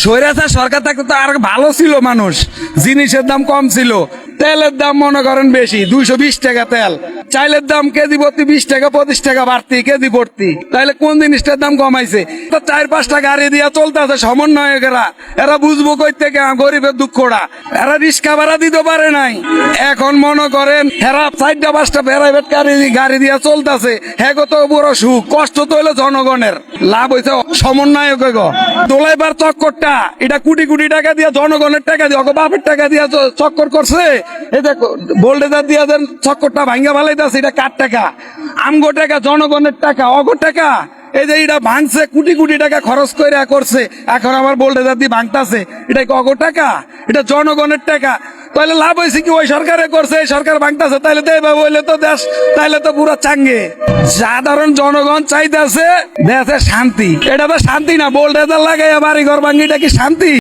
স্বৈরাচার সরকার থাকতে তো আর ভালো ছিল, মানুষ জিনিসের দাম কম ছিল, তেলের দাম মনে করেন বেশি, 220 টাকা তেল, চাইলের দাম কেজি প্রতি 20 টাকা 25 টাকা বাড়তি কেজি ভর্তি, তাইলে কোন জিনিসটার দাম কমাইছে? তো 4-5টা গাড়ি দিয়া চলতেছে সমন্বয়কেরা, এরা বুঝবো কই থেকে গরিবের দুঃখটা? এরা রিক্সা ভাড়া দিতে পারে নাই, এখন মনে করেন এরা 4-5টা প্রাইভেট গাড়ি দিয়া চলতেছে, হ্যাঁ তো বড় সুখ, কষ্ট তো হইলো জনগণের, লাভ হইছে সমন্বয়ক। দোলাইবার চক্করটা এটা কোটি কোটি টাকা দিয়া, জনগণের টাকা দিয়ে, বাপের টাকা দিয়া চক্কর করছে। এই দেখো বোল্ডেজার দিয়া দেন চক্করটা ভাঙ্গা ভালাইতেছে, এটা কার টাকা? আমগো টাকা, জনগণের টাকা, অগো টাকা। এই যে এটা ভাঙছে, কোটি কোটি টাকা খরচ করে করছে, এখন আমার বোল্ডেজার দিয়ে ভাঙতাছে, এটা অগো টাকা, এটা জনগণের টাকা। তাহলে লাভ হয়েছে কি? ওই সরকারে করছে, এই সরকার ভাঙতাছে, তাহলে দেবা বললে তো দেশ, তাহলে তো পুরো চাঙ্গে। সাধারণ জনগণ চাইতেছে দেশে শান্তি, এটা তো শান্তি না। বোল্ডেজার লাগাইয়া বাড়ি ঘর ভাঙি, এটা কি শান্তি?